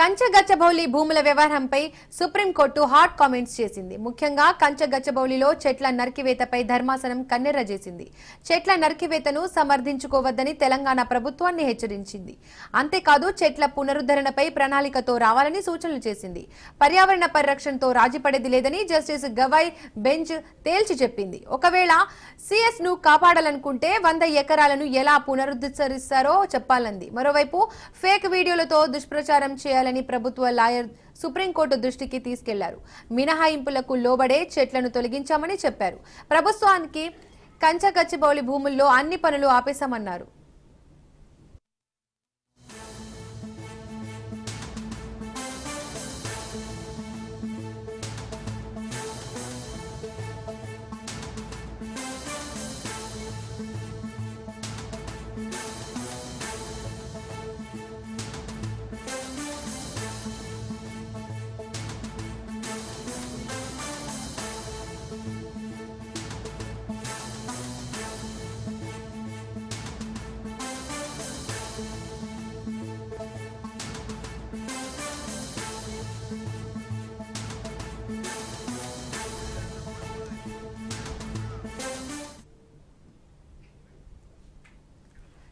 కంచగచ్చబౌలి భూముల వ్యవహారంపై supreme court hot comments చేసింది. ముఖ్యంగా కంచగచ్చబౌలిలో చెట్ల నరికివేతపై ధర్మాసనం కన్నెర్ర చేసింది. చెట్ల నరికివేతను సమర్థించుకోవద్దని తెలంగాణ ప్రభుత్వాన్ని హెచ్చరించింది. అంతేకాదు చెట్ల పునరుద్ధరణపై ప్రణాళికతో రావాలని సూచనలు చేసింది. పర్యావరణ పరిరక్షణతో రాజీపడేది లేదని జస్టిస్ గవాయ్ బెంచ్ తేల్చి చెప్పింది. ఒకవేళ సిఎస్ ను కాపాడాలనుకుంటే 100 ఎకరాలను ఎలా పునరుద్ధరిస్తారో చెప్పాలంది. మరోవైపు ఫేక్ వీడియోలతో దుష్ప్రచారం చేయాలని ప్రభుత్వ లాయర్ సుప్రీంకోర్టు దృష్టికి తీసుకెళ్లారు. మినహాయింపులకు లోబడే చెట్లను తొలగించామని చెప్పారు. ప్రభుత్వానికి కంచగచ్చబౌలి భూముల్లో అన్ని పనులు ఆపేశామన్నారు.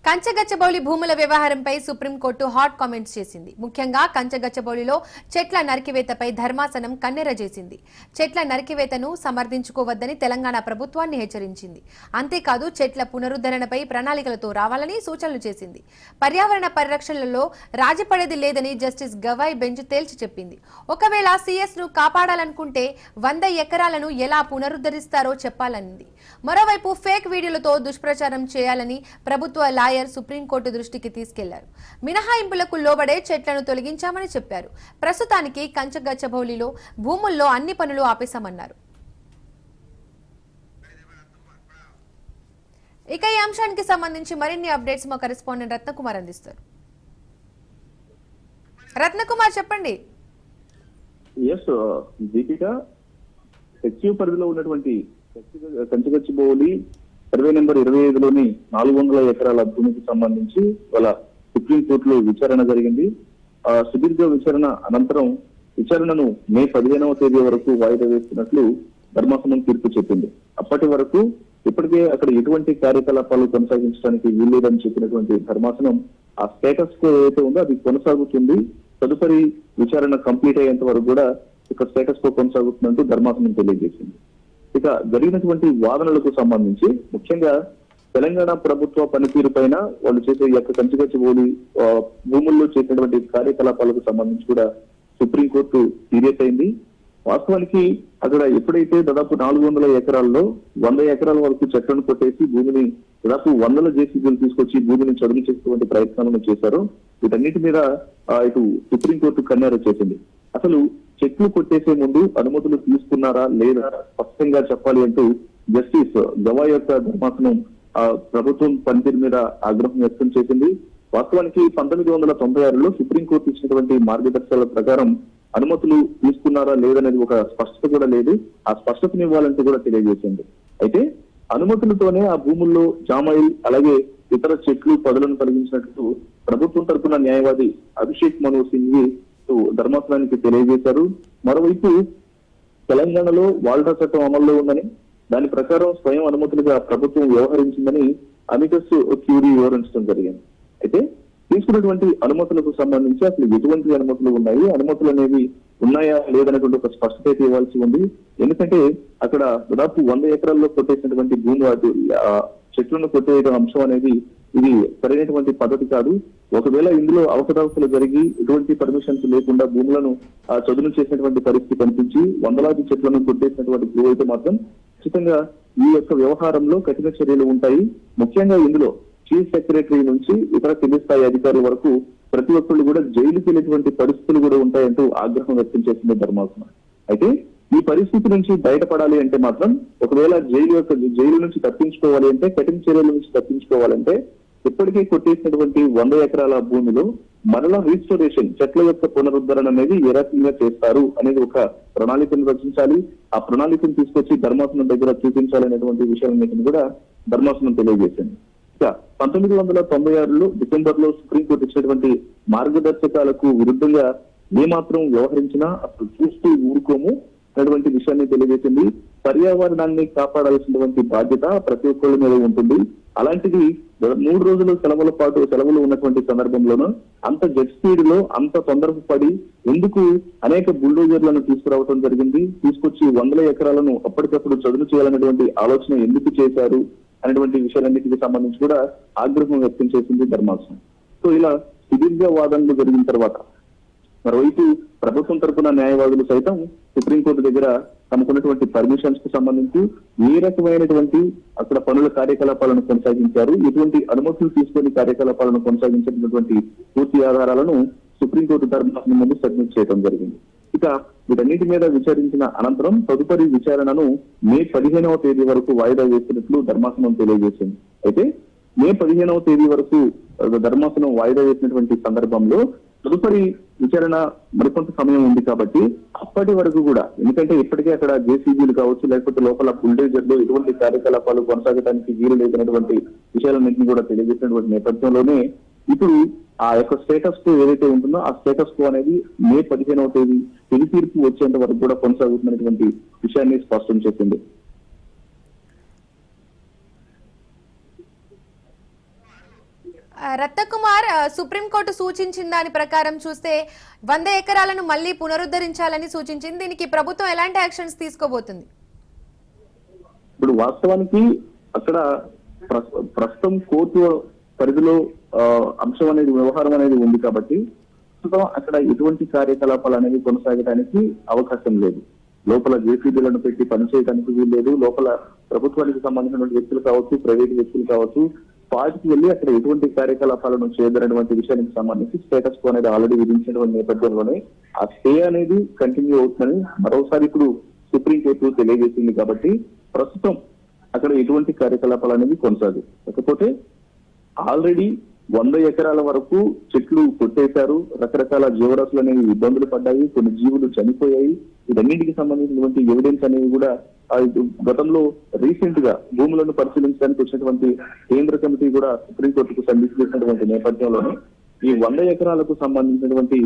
కంచగచ్చబౌలి భూముల వ్యవహారంపై సుప్రీంకోర్టు హాట్ కామెంట్స్ చేసింది. ముఖ్యంగా కంచగచ్చబౌలిలో చెట్ల నరికివేతపై ధర్మాసనం కన్నెర్ర చేసింది. చెట్ల నరికివేతను సమర్థించుకోవద్దని తెలంగాణ ప్రభుత్వాన్ని హెచ్చరించింది. అంతేకాదు చెట్ల పునరుద్ధరణపై ప్రణాళికలతో రావాలని సూచనలు చేసింది. పర్యావరణ పరిరక్షణలో రాజీపడేది లేదని జస్టిస్ గవాయ్ బెంచ్ తేల్చి చెప్పింది. ఒకవేళ సిఎస్ ను కాపాడాలనుకుంటే 100 ఎకరాలను ఎలా పునరుద్ధరిస్తారో చెప్పాలనింది. మరోవైపు ఫేక్ వీడియోలతో దుష్ప్రచారం చేయాలని ప్రభుత్వ లాయర్ సుప్రీంకోర్టు దృష్టికి తీసుకెళ్లారు. మినహాయింపులకు లోబడే చెట్లను తొలగించామని చెప్పారు. ప్రస్తుతానికి కంచగచ్చబౌలిలో భూముల్లో అన్ని పనులు ఆపేశామన్నారు. ఇక ఈ అంశానికి సంబంధించి మరిన్ని అప్డేట్స్ మా కరెస్పాండెంట్ రత్నకుమార్ అందిస్తారు. రత్నకుమార్ చెప్పండి. పరిధిలో ఉన్నటువంటి కంచగచ్చబౌలి సర్వే నెంబర్ 25లోని 400 ఎకరాల భూమికి సంబంధించి వాళ్ళ సుప్రీంకోర్టులో విచారణ జరిగింది. సుదీర్ఘ విచారణ అనంతరం విచారణను మే 15వ తేదీ వరకు వాయిదా వేస్తున్నట్లు ధర్మాసనం తీర్పు చెప్పింది. అప్పటి వరకు ఇప్పటికే అక్కడ ఎటువంటి కార్యకలాపాలు కొనసాగించడానికి వీల్లేదని చెప్పినటువంటి ధర్మాసనం ఆ స్టేటస్ కో ఏదైతే ఉందో అది కొనసాగుతుంది. తదుపరి విచారణ కంప్లీట్ అయ్యేంత వరకు కూడా ఇక స్టేటస్ కో కొనసాగుతుందంటూ ధర్మాసనం తెలియజేసింది. ఇక జరిగినటువంటి వాదనలకు సంబంధించి ముఖ్యంగా తెలంగాణ ప్రభుత్వ పనితీరు పైన వాళ్ళు చేసే ఈ యొక్క కంచగచ్చబౌలి భూముల్లో చేసినటువంటి కార్యకలాపాలకు సంబంధించి కూడా సుప్రీంకోర్టు సీరియస్ అయింది. వాస్తవానికి అక్కడ ఎప్పుడైతే దాదాపు 400 ఎకరాల్లో 100 ఎకరాల వరకు చెట్లను కొట్టేసి భూమిని దాదాపు 100 జేసీబీలు తీసుకొచ్చి భూమిని చదును చేసేటువంటి ప్రయత్నాలను చేశారో వీటన్నిటి మీద ఇటు సుప్రీంకోర్టు కన్నెర్ర చేసింది. అసలు చెట్లు కొట్టేసే ముందు అనుమతులు తీసుకున్నారా లేదా స్పష్టంగా చెప్పాలి అంటూ జస్టిస్ గవాయ్ యొక్క ధర్మాసనం ప్రభుత్వం పనితీరు మీద ఆగ్రహం వ్యక్తం చేసింది. వాస్తవానికి 1996లో సుప్రీంకోర్టు ఇచ్చినటువంటి మార్గదర్శకాల ప్రకారం అనుమతులు తీసుకున్నారా లేదనేది ఒక స్పష్టత కూడా లేదు. ఆ స్పష్టతను ఇవ్వాలంటూ కూడా తెలియజేసింది. అయితే అనుమతులతోనే ఆ భూముల్లో జామాయిల్ అలాగే ఇతర చెట్లు పొదలను తొలగించినట్టు ప్రభుత్వం తరఫున న్యాయవాది అభిషేక్ మను సింఘ్వి ధర్మాసనానికి తెలియజేశారు. మరోవైపు తెలంగాణలో వాల్టా చట్టం అమల్లో ఉందని దాని ప్రకారం స్వయం అనుమతులుగా ప్రభుత్వం వ్యవహరించిందని అమికస్ క్యూరీ వివరించడం జరిగింది. అయితే తీసుకున్నటువంటి అనుమతులకు సంబంధించి అసలు ఎటువంటి అనుమతులు ఉన్నాయి, అనుమతులు అనేవి ఉన్నాయా లేదనేటువంటి ఒక స్పష్టత ఇవ్వాల్సి ఉంది. ఎందుకంటే అక్కడ దాదాపు 100 ఎకరాల్లో కొట్టేసినటువంటి భూమి చెట్లను కొట్టేయడం అంశం అనేది ఇది సరైనటువంటి పద్ధతి కాదు. ఒకవేళ ఇందులో అవకతవకలు జరిగి ఎటువంటి పర్మిషన్స్ లేకుండా భూములను చదును చేసినటువంటి పరిస్థితి కనిపించి 100లాది చెట్లను కొట్టేసినటువంటి భూ అయితే మాత్రం ఖచ్చితంగా ఈ యొక్క వ్యవహారంలో కఠిన చర్యలు ఉంటాయి. ముఖ్యంగా ఇందులో చీఫ్ సెక్రటరీ నుంచి ఇతర కింది స్థాయి అధికారుల వరకు ప్రతి ఒక్కళ్ళు కూడా జైలుకి వెళ్ళేటువంటి పరిస్థితులు కూడా ఉంటాయంటూ ఆగ్రహం వ్యక్తం చేసింది ధర్మాసనం. అయితే ఈ పరిస్థితి నుంచి బయటపడాలి అంటే మాత్రం ఒకవేళ జైలు నుంచి తప్పించుకోవాలి అంటే కఠిన చర్యల నుంచి తప్పించుకోవాలంటే ఇప్పటికే కొట్టేసినటువంటి 100 ఎకరాల భూమిలో మరలా రీస్టోరేషన్ చెట్ల యొక్క పునరుద్ధరణ అనేది ఏ రకంగా చేస్తారు అనేది ఒక ప్రణాళికను రచించాలి. ఆ ప్రణాళికను తీసుకొచ్చి ధర్మాసనం దగ్గర చూపించాలనేటువంటి విషయాలన్నింటినీ కూడా ధర్మాసనం తెలియజేసింది. 1996లో డిసెంబర్ లో సుప్రీంకోర్టు ఇచ్చినటువంటి మార్గదర్శకాలకు విరుద్ధంగా ఏమాత్రం వ్యవహరించినా అసలు చూస్తూ ఊరుకోము అనేటువంటి విషయాన్ని తెలియజేసింది. పర్యావరణాన్ని కాపాడాల్సినటువంటి బాధ్యత ప్రతి ఒక్కరి మీద ఉంటుంది. అలాంటిది 3 రోజుల సెలవులు ఉన్నటువంటి సందర్భంలోనూ అంత జెట్ స్పీడ్ లో అంత తొందరపడి ఎందుకు అనేక బుల్డోజర్లను తీసుకురావడం జరిగింది, తీసుకొచ్చి 100 ఎకరాలను అప్పటికప్పుడు చదును చేయాలనేటువంటి ఆలోచన ఎందుకు చేశారు అనేటువంటి విషయాలన్నిటికీ సంబంధించి కూడా ఆగ్రహం వ్యక్తం చేసింది ధర్మాసనం. సో ఇలా సుదీర్ఘ వాదనలు జరిగిన తర్వాత మరోవైపు ప్రభుత్వం తరపున న్యాయవాదులు సైతం సుప్రీంకోర్టు దగ్గర తమకున్నటువంటి పర్మిషన్స్ కు సంబంధించి ఏ రకమైనటువంటి అక్కడ పనుల కార్యకలాపాలను కొనసాగించారు, ఎటువంటి అనుమతులు తీసుకొని కార్యకలాపాలను కొనసాగించినటువంటి పూర్తి ఆధారాలను సుప్రీంకోర్టు ధర్మాసనం ముందు సబ్మిట్ చేయడం జరిగింది. ఇక వీటన్నిటి మీద విచారించిన అనంతరం తదుపరి విచారణను మే 15వ తేదీ వరకు వాయిదా వేసినట్లు ధర్మాసనం తెలియజేసింది. అయితే మే 15వ తేదీ వరకు ధర్మాసనం వాయిదా వేసినటువంటి సందర్భంలో తదుపరి విచారణ మరికొంత సమయం ఉంది కాబట్టి అప్పటి వరకు కూడా, ఎందుకంటే ఇప్పటికే అక్కడ జేసీబీలు కావచ్చు లేకపోతే లోపల బుల్డేజర్లు ఎటువంటి కార్యకలాపాలు కొనసాగడానికి వీలు లేనటువంటి విషయాలన్నింటినీ కూడా తెలియజేసినటువంటి నేపథ్యంలోనే ఇప్పుడు ఆ యొక్క స్టేటస్ కో ఏదైతే ఉంటుందో ఆ స్టేటస్ కో అనేది మే 15వ తేదీ తుది తీర్పు వచ్చేంత వరకు కూడా కొనసాగుతున్నటువంటి విషయాన్ని స్పష్టం చేసింది. రత్నకుమార్, సుప్రీంకోర్టు సూచించిన దాని ప్రకారం చూస్తే 100 ఎకరాలను మళ్లీ పునరుద్ధరించాలని సూచించింది. దీనికి ప్రభుత్వం ఎలాంటి యాక్షన్స్ తీసుకోబోతుంది? ఇప్పుడు వాస్తవానికి అక్కడ ప్రస్తుతం కోర్టు పరిధిలో అంశం అనేది వ్యవహారం అనేది ఉంది కాబట్టి ప్రస్తుతం అక్కడ ఎటువంటి కార్యకలాపాలు అనేవి కొనసాగడానికి అవకాశం లేదు. లోపల జేసీబీలను పెట్టి పనిచేయడానికి వీలు లేదు. లోపల ప్రభుత్వానికి సంబంధించినటువంటి వ్యక్తులు కావచ్చు, ప్రైవేట్ వ్యక్తులు కావచ్చు, పార్టీకి వెళ్ళి అక్కడ ఎటువంటి కార్యకలాపాలను చేయదనేటువంటి విషయానికి సంబంధించి స్టేటస్ కో అనేది ఆల్రెడీ విధించినటువంటి నేపథ్యంలోనే ఆ స్టే అనేది కంటిన్యూ అవుతుందని మరోసారి ఇప్పుడు సుప్రీంకోర్టు తెలియజేసింది. కాబట్టి ప్రస్తుతం అక్కడ ఎటువంటి కార్యకలాపాలు అనేవి కొనసాగు. కాకపోతే ఆల్రెడీ 100 ఎకరాల వరకు చెట్లు కొట్టేశారు, రకరకాల జీవరాశులు అనేవి ఇబ్బందులు పడ్డాయి, కొన్ని జీవులు చనిపోయాయి. వీటన్నింటికి సంబంధించినటువంటి ఎవిడెన్స్ అనేవి కూడా గతంలో రీసెంట్ గా భూములను పరిశీలించడానికి వచ్చినటువంటి కేంద్ర కమిటీ కూడా సుప్రీంకోర్టుకు సబ్మిట్ చేసినటువంటి నేపథ్యంలోనే ఈ 100 ఎకరాలకు సంబంధించినటువంటి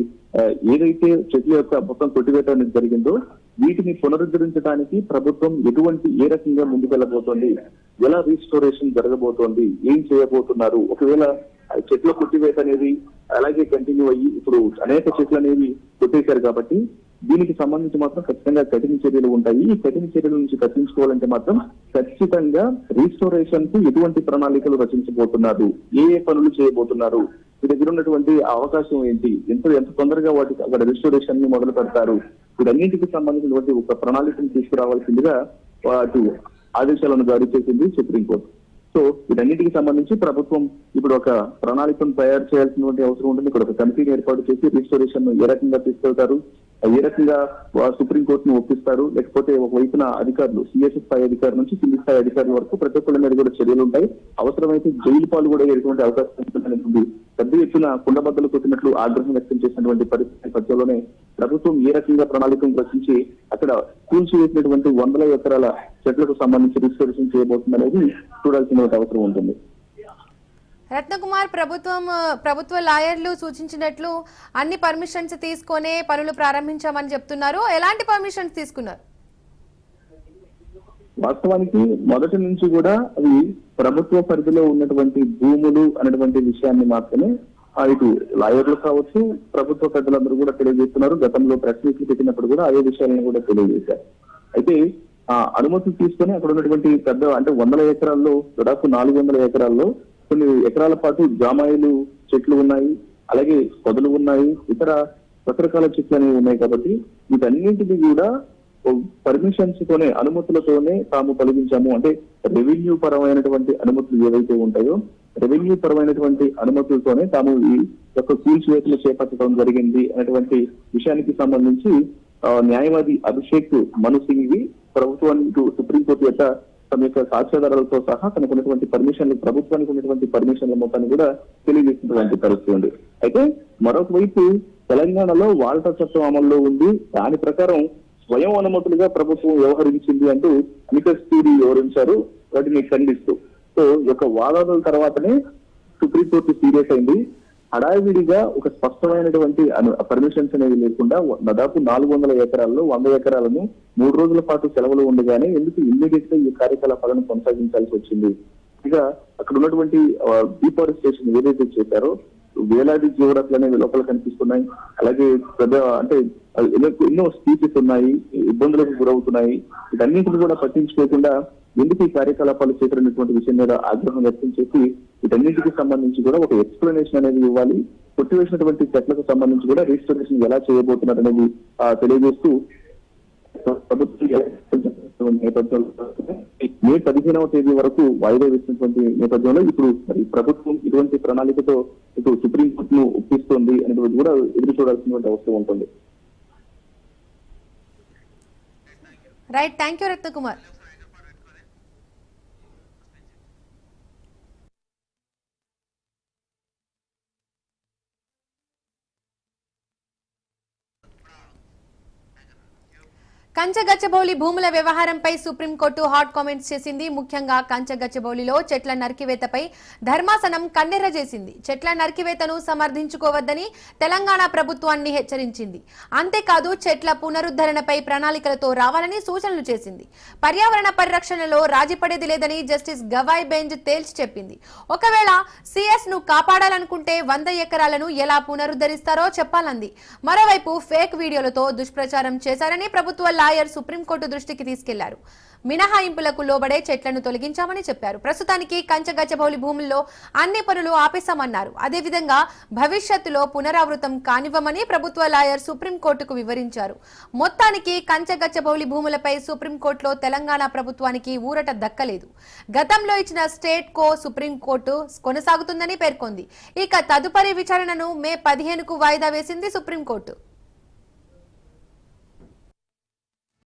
ఏదైతే చెట్ల యొక్క మొత్తం కొట్టివేత అనేది జరిగిందో వీటిని పునరుద్ధరించడానికి ప్రభుత్వం ఏ రకంగా ముందుకెళ్లబోతోంది, ఎలా రీస్టోరేషన్ జరగబోతోంది, ఏం చేయబోతున్నారు, ఒకవేళ చెట్ల కొట్టివేత అనేది అలాగే కంటిన్యూ అయ్యి ఇప్పుడు అనేక చెట్లు అనేవి కొట్టేశారు కాబట్టి దీనికి సంబంధించి మాత్రం ఖచ్చితంగా కఠిన చర్యలు ఉంటాయి. ఈ కఠిన చర్యల నుంచి తప్పించుకోవాలంటే మాత్రం ఖచ్చితంగా రీస్టోరేషన్ కు ఎటువంటి ప్రణాళికలు రచించబోతున్నారు, ఏ పనులు చేయబోతున్నారు, మీ దగ్గర ఉన్నటువంటి అవకాశం ఏంటి, ఎంత తొందరగా వాటికి అక్కడ రిస్టోరేషన్ ని మొదలు పెడతారు, వీటన్నింటికి సంబంధించినటువంటి ఒక ప్రణాళికను తీసుకురావాల్సిందిగా అటు ఆదేశాలను జారీ చేసింది సుప్రీంకోర్టు. సో వీటన్నిటికి సంబంధించి ప్రభుత్వం ఇప్పుడు ఒక ప్రణాళికను తయారు చేయాల్సినటువంటి అవసరం ఉంటుంది. ఇక్కడ ఒక కమిటీని ఏర్పాటు చేసి రిస్టోరేషన్ ఏ రకంగా తీసుకెళ్తారు, ఏ రకంగా సుప్రీంకోర్టును ఒప్పిస్తారు, లేకపోతే ఒకవైపున అధికారులు సిఎస్ఎస్ స్థాయి అధికారుల నుంచి కింది స్థాయి అధికారుల వరకు ప్రతి ఒక్కరి మీద కూడా చర్యలు ఉంటాయి. అవసరమైతే జైలు పాలు కూడా ఎటువంటి అవకాశం ఉంటుందనేటువంటి పెద్ద ఎత్తున కుండబద్దలు కొట్టినట్లు ఆగ్రహం వ్యక్తం చేసినటువంటి పరిస్థితి నేపథ్యంలోనే ప్రభుత్వం ఏ రకంగా ప్రణాళికను రచించి అక్కడ కూల్చివేసినటువంటి 100 ఎకరాల చెట్లకు సంబంధించి రిజిస్ట్రేషన్ చేయబోతుంది అనేది చూడాల్సిన అవసరం ఉంటుంది. రత్నకుమార్, ప్రభుత్వ లాయర్లు సూచించినట్లు అన్ని పర్మిషన్స్ తీసుకొనే పనులు ప్రారంభించామని చెప్తున్నారు. ఎలాంటి పర్మిషన్స్ తీసుకున్నారు? వాస్తవానికి మొదటి నుంచి కూడా అవి ప్రభుత్వ పరిధిలో ఉన్నటువంటి భూములు అనేటువంటి విషయాన్ని మాత్రమే ఇటు లాయర్లు కావచ్చు, ప్రభుత్వ పెద్దలందరూ కూడా తెలియజేస్తున్నారు. గతంలో ప్రెస్ మీట్లు పెట్టినప్పుడు కూడా అదే విషయాలను కూడా తెలియజేశారు. అయితే అనుమతులు తీసుకొని అక్కడ ఉన్నటువంటి పెద్ద అంటే 100 ఎకరాల్లో దాదాపు 400 ఎకరాల్లో కొన్ని ఎకరాల పాటు జామాయిలు చెట్లు ఉన్నాయి, అలాగే పొదలు ఉన్నాయి, ఇతర రకరకాల చెట్లు అనేవి ఉన్నాయి. కాబట్టి వీటన్నింటినీ కూడా పర్మిషన్స్ తోనే అనుమతులతోనే తాము తొలగించాము. అంటే రెవెన్యూ పరమైనటువంటి అనుమతులు ఏవైతే ఉంటాయో రెవెన్యూ పరమైనటువంటి అనుమతులతోనే తాము ఈ యొక్క కూల్చివేతలు చేపట్టడం జరిగింది అనేటువంటి విషయానికి సంబంధించి న్యాయవాది అభిషేక్ మను సింగ్ ప్రభుత్వానికి సుప్రీంకోర్టు యొక్క తమ యొక్క సాక్ష్యాధారాలతో సహా తనకు ఉన్నటువంటి పర్మిషన్లు ప్రభుత్వానికి ఉన్నటువంటి పర్మిషన్ల మొత్తాన్ని కూడా తెలియజేసినటువంటి పరిస్థితి ఉంది. అయితే మరొక వైపు తెలంగాణలో వాల్టా చట్టం అమల్లో ఉంది. దాని ప్రకారం స్వయం అనుమతులుగా ప్రభుత్వం వ్యవహరించింది అంటూ అమికస్ క్యూరీ వివరించారు, వాటిని ఖండిస్తూ. సో ఈ యొక్క వాదనల తర్వాతనే సుప్రీంకోర్టు సీరియస్ అయింది. హడావిడిగా ఒక స్పష్టమైనటువంటి పర్మిషన్స్ అనేవి లేకుండా దాదాపు 400 ఎకరాల్లో 100 ఎకరాలను 3 రోజుల పాటు సెలవులు ఉండగానే ఎందుకు ఇమ్మీడియట్ గా ఈ కార్యకలాపాలను కొనసాగించాల్సి వచ్చింది? ఇక అక్కడ ఉన్నటువంటి డిఫారెస్టేషన్ ఏదైతే చేశారో వేలాది జీవరాశులు అనేవి లోపల కనిపిస్తున్నాయి. అలాగే పెద్ద అంటే ఎన్నో స్పీసెస్ ఉన్నాయి, ఇబ్బందులకు గురవుతున్నాయి. వీటన్నింటిని కూడా పట్టించుకోకుండా ఎందుకు ఈ కార్యకలాపాలు చేపట్టినటువంటి విషయం మీద ఆగ్రహం వ్యక్తం చేసి వీటన్నింటికి సంబంధించి కూడా ఒక ఎక్స్ప్లెనేషన్ అనేది ఇవ్వాలి. కొట్టివేసినటువంటి చెట్లకు సంబంధించి కూడా రిజిస్ట్రేషన్ ఎలా చేయబోతున్నారు అనేది తెలియజేస్తూ ప్రభుత్వం నేపథ్యంలో మే 15వ తేదీ వరకు వాయిదా వేసినటువంటి నేపథ్యంలో ఇప్పుడు మరి ప్రభుత్వం ఇటువంటి ప్రణాళికతో ఇటు సుప్రీంకోర్టును ఒప్పిస్తోంది అనేటువంటి కూడా ఎదురు చూడాల్సినటువంటి అవసరం ఉంటుంది. Right, thank you Ratnakumar. Kancha Gachibowli భూముల వ్యవహారంపై సుప్రీంకోర్టు హాట్ కామెంట్స్ చేసింది. ముఖ్యంగా కంచగచ్చబౌలిలో చెట్ల నరికివేతపై ధర్మాసనం కన్నెర్ర చేసింది. చెట్ల నరికివేతను సమర్థించుకోవద్దని తెలంగాణ ప్రభుత్వాన్ని హెచ్చరించింది. అంతేకాదు చెట్ల పునరుద్ధరణపై ప్రణాళికలతో రావాలని సూచనలు చేసింది. పర్యావరణ పరిరక్షణలో రాజీపడేది లేదని జస్టిస్ గవాయ్ బెంచ్ తేల్చి చెప్పింది. ఒకవేళ సిఎస్ ను కాపాడాలనుకుంటే 100 ఎకరాలను ఎలా పునరుద్ధరిస్తారో చెప్పాలంది. మరోవైపు ఫేక్ వీడియోలతో దుష్ప్రచారం చేశారని ప్రభుత్వ లాయర్ సుప్రీంకోర్టు దృష్టికి తీసుకెళ్లారు. మినహాయింపులకు లోబడే చెట్లను తొలగించామని చెప్పారు. ప్రస్తుతానికి కంచగచ్చబౌలి భూముల్లో అన్ని పనులు ఆపేశామన్నారు. అదేవిధంగా భవిష్యత్తులో పునరావృతం కానివ్వమని ప్రభుత్వ లాయర్ సుప్రీంకోర్టుకు వివరించారు. మొత్తానికి కంచగచ్చబౌలి భూములపై సుప్రీంకోర్టులో తెలంగాణ ప్రభుత్వానికి ఊరట దక్కలేదు. గతంలో ఇచ్చిన స్టేట్ కో సుప్రీంకోర్టు కొనసాగుతుందని పేర్కొంది. ఇక తదుపరి విచారణను మే 15కు వాయిదా వేసింది సుప్రీంకోర్టు.